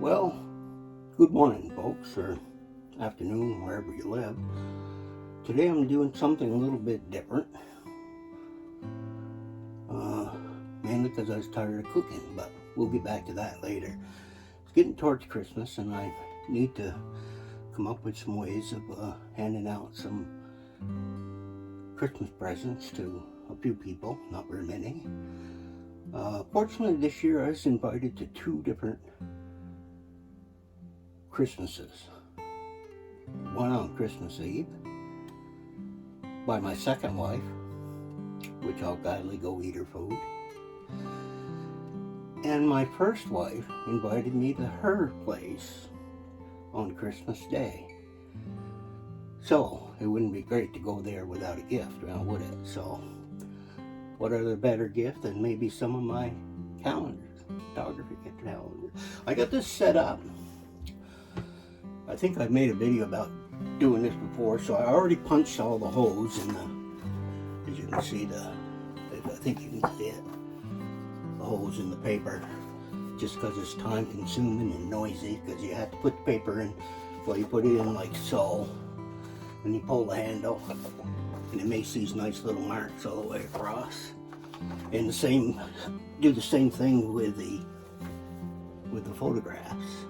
Well, good morning, folks, or afternoon, wherever you live. Today I'm doing something a little bit different. Mainly because I was tired of cooking, but we'll get back to that later. It's getting towards Christmas, and I need to come up with some ways of handing out some Christmas presents to a few people, not very many. Fortunately, this year I was invited to 2 different Christmases. One on Christmas Eve by my second wife, which I'll gladly go eat her food. And my first wife invited me to her place on Christmas Day. So it wouldn't be great to go there without a gift, now would it? So what other better gift than maybe some of my calendars, photography calendars. I got this set up. I think I've made a video about doing this before, so I already punched all the holes in the, as you can see, I think you can see it, the holes in the paper, just because it's time consuming and noisy, because you have to put the paper in, well, you put it in like so, and you pull the handle, and it makes these nice little marks all the way across. And do the same thing with the photographs.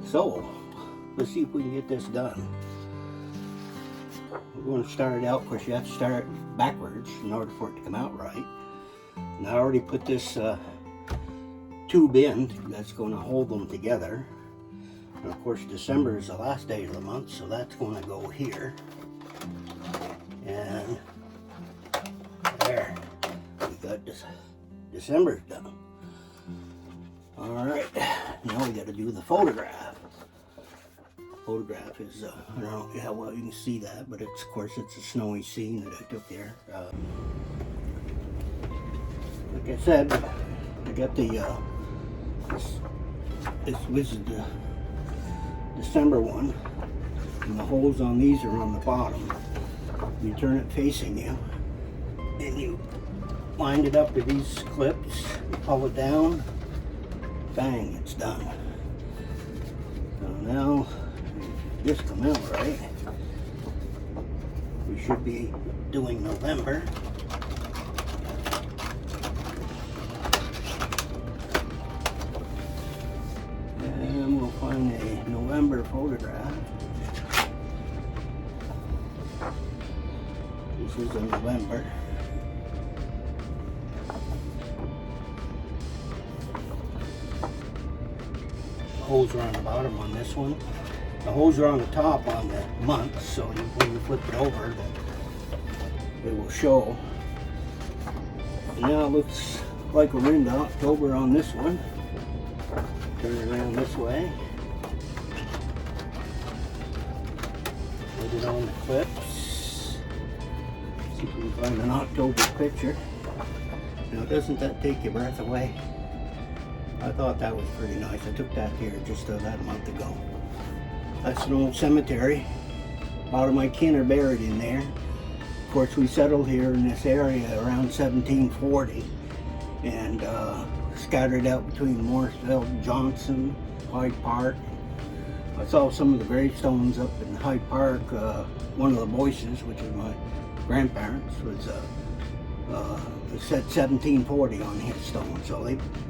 So, let's see if we can get this done. We're going to start it out. Of course, you have to start backwards in order for it to come out right. And I already put this tube in that's going to hold them together. And of course, December is the last day of the month, so that's going to go here. And there, we got this. December's done. All right, now we got to do the photograph. Photograph is, I don't know how well you can see that, but it's, of course, it's a snowy scene that I took there. Like I said, I got the, this is the December one, and the holes on these are on the bottom. You turn it facing you, and you wind it up to these clips, you pull it down, bang, it's done. So now, this come out right, we should be doing November. And we'll find a November photograph. This is a November. The holes are on the bottom on this one. The holes are on the top on the month, so when you flip it over, it will show. And now it looks like we're into October on this one. Turn it around this way. Put it on the clips. See if we can find an October picture. Now, doesn't that take your breath away? I thought that was pretty nice. I took that here just about a month ago. That's an old cemetery. A lot of my kin are buried in there. Of course, we settled here in this area around 1740 and scattered out between Morrisville, Johnson, Hyde Park. I saw some of the gravestones up in Hyde Park. One of the Boyces, which is my grandparents, was it said 1740 on his stone. So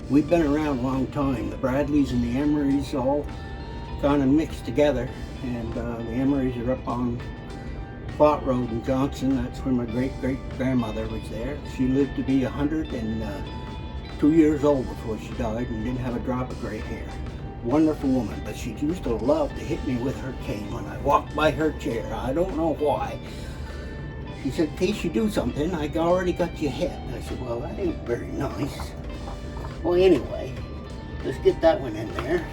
we've been around a long time. The Bradleys and the Emerys all kind of mixed together, and the Emerys are up on Plot Road in Johnson. That's where my great-great-grandmother was there. She lived to be 102 years old before she died and didn't have a drop of gray hair. Wonderful woman, but she used to love to hit me with her cane when I walked by her chair. I don't know why. She said, in case you do something, I already got you hit. I said, well, that ain't very nice. Well, anyway, let's get that one in there.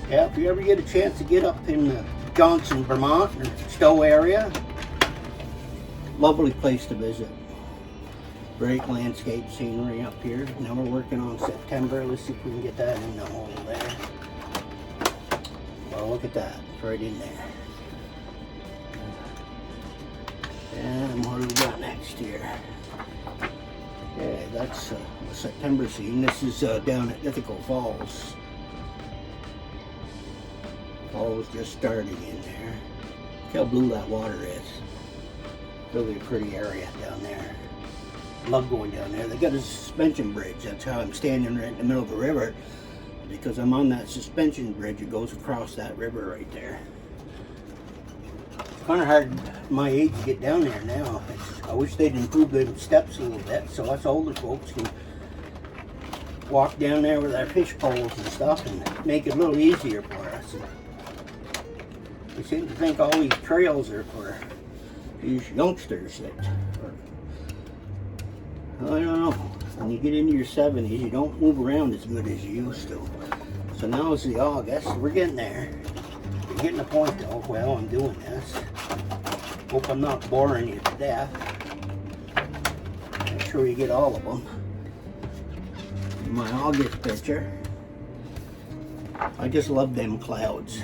Yeah, if you ever get a chance to get up in Johnson, Vermont, or Stowe area, lovely place to visit. Great landscape scenery up here. Now we're working on September. Let's see if we can get that in the hole there. Well, look at that. It's right in there. And what do we got next here? that's the September scene. This is down at Ithaca Falls. Falls just starting in there. Look how blue that water is. Really a pretty area down there. Love going down there. They got a suspension bridge. That's how I'm standing right in the middle of the river, because I'm on that suspension bridge. It goes across that river right there. It's kind of hard at my age to get down there now. I wish they'd improve the steps a little bit so us older folks can walk down there with our fish poles and stuff and make it a little easier for us. We seem to think all these trails are for these youngsters that are, I don't know, when you get into your 70s, you don't move around as good as you used to. So now is the August, we're getting there. We're getting the point though, well, I'm doing this. Hope I'm not boring you to death. Make sure you get all of them. My August picture. I just love them clouds.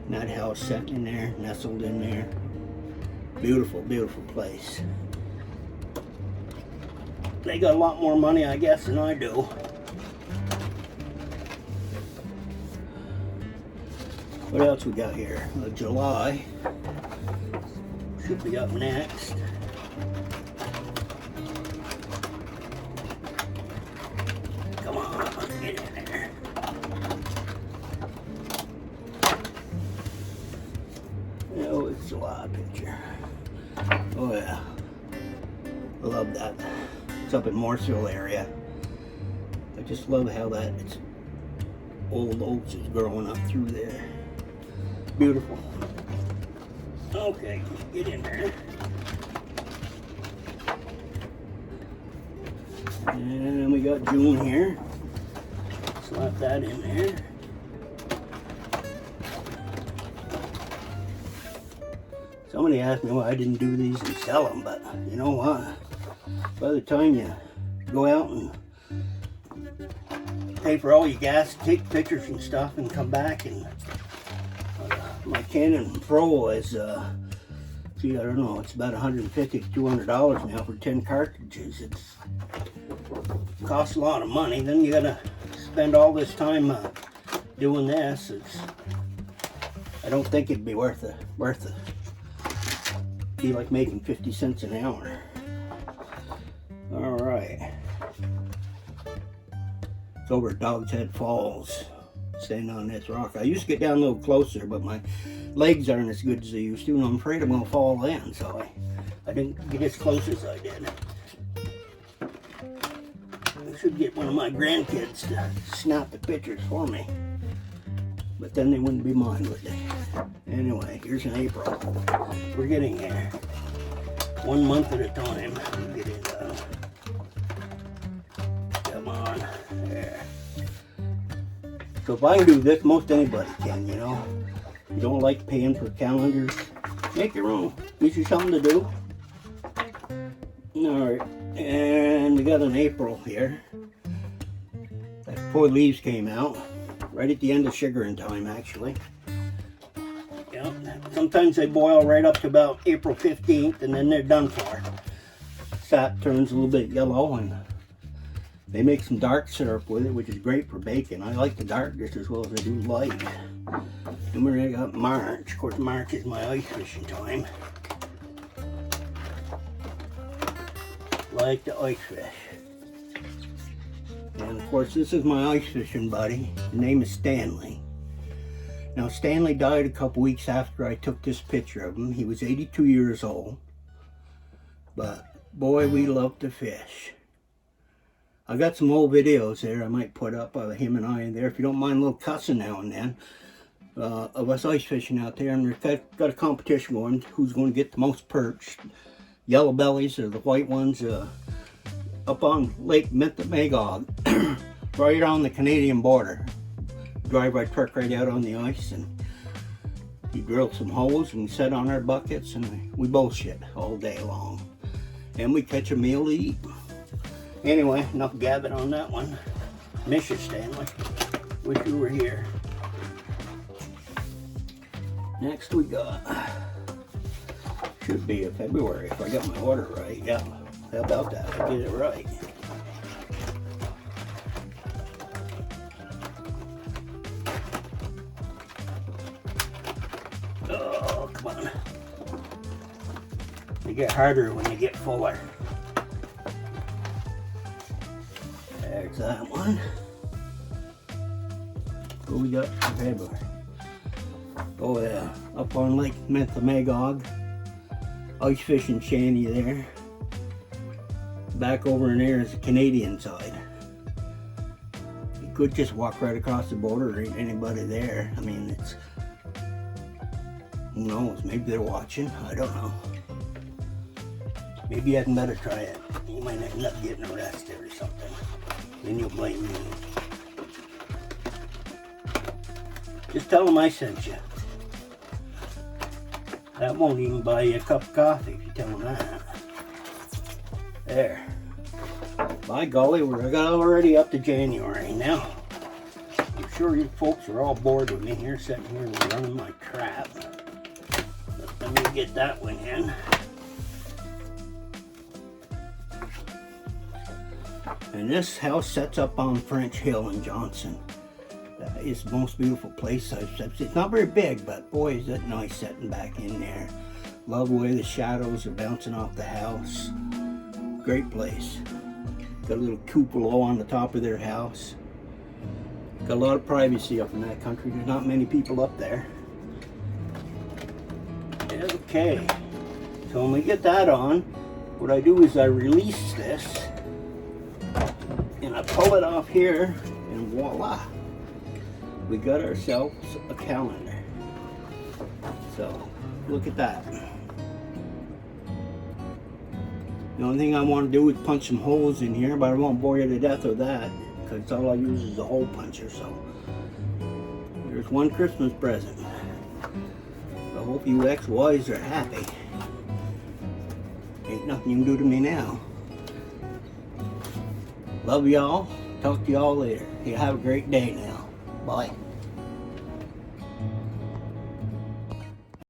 That house sitting in there, nestled in there. Beautiful, beautiful place. They got a lot more money, I guess, than I do. What else we got here? July. Should be up next. Come on, get in there. Oh, it's July picture. Oh yeah. I love that. It's up in Morrisville area. I just love how that it's old oaks is growing up through there. Beautiful. Okay, get in there. And we got June here. Slap that in there. Somebody asked me why I didn't do these and sell them, but you know what? By the time you go out and pay for all your gas, take pictures and stuff, and come back, and my Canon Pro is, gee, I don't know, it's about $150 to $200 now for 10 cartridges. It costs a lot of money. Then you gotta spend all this time doing this. I don't think it'd be worth it. Be like making 50 cents an hour. All right. It's over at Dog's Head Falls, standing on this rock. I used to get down a little closer, but my legs aren't as good as they used to, and I'm afraid I'm gonna fall in, so I didn't get as close as I did. I should get one of my grandkids to snap the pictures for me, but then they wouldn't be mine, would they? Anyway, here's an April. We're getting there. 1 month at a time. We'll get it done. Come on. There. So if I can do this, most anybody can, you know. You don't like paying for calendars, make your own. Gives you something to do. Alright, and we got an April here. Before leaves came out. Right at the end of sugaring time, actually. Yeah, sometimes they boil right up to about April 15th, and then they're done for. Sap turns a little bit yellow, and they make some dark syrup with it, which is great for baking. I like the dark just as well as I do light. And we got March. Of course, March is my ice fishing time. Like to ice fish. And of course, this is my ice fishing buddy. His name is Stanley. Now, Stanley died a couple weeks after I took this picture of him. He was 82 years old. But boy, we love to fish. I got some old videos there I might put up of him and I in there, if you don't mind a little cussing now and then, of us ice fishing out there. And we've got a competition going, who's going to get the most perch. Yellow bellies are the white ones, up on Lake Magog, right on the Canadian border. Drive our truck right out on the ice, and we drill some holes and set on our buckets, and we bullshit all day long. And we catch a meal to eat. Anyway, enough gabbing on that one. Miss you, Stanley. Wish you were here. Next we got, should be a February if I got my order right. Yeah, How about that? I did it right. Oh, come on. They get harder when they get fuller. There's that one. What we got for February? Oh yeah, up on Lake Magog. Ice fishing shanty there. Back over in there is the Canadian side. You could just walk right across the border, there ain't anybody there. I mean, it's, who knows, maybe they're watching, I don't know. Maybe you hadn't better try it. You might end up getting arrested or something. Then you'll blame me. Just tell them I sent you. That won't even buy you a cup of coffee if you tell them that. There. By golly, we're already up to January now. I'm sure you folks are all bored with me here, sitting here and running my crap. But let me get that one in. And this house sets up on French Hill in Johnson. It's the most beautiful place I've seen. It's not very big, but boy, is it nice sitting back in there. Love the way the shadows are bouncing off the house. Great place. Got a little cupola on the top of their house. Got a lot of privacy up in that country. There's not many people up there. Okay, so when we get that on, what I do is I release this and I pull it off here, and voila, we got ourselves a calendar. So look at that. The only thing I want to do is punch some holes in here, but I won't bore you to death with that because all I use is a hole puncher. So there's one Christmas present. I hope you ex-wives are happy. Ain't nothing you can do to me now. Love y'all. Talk to y'all later. You have a great day now. Bye.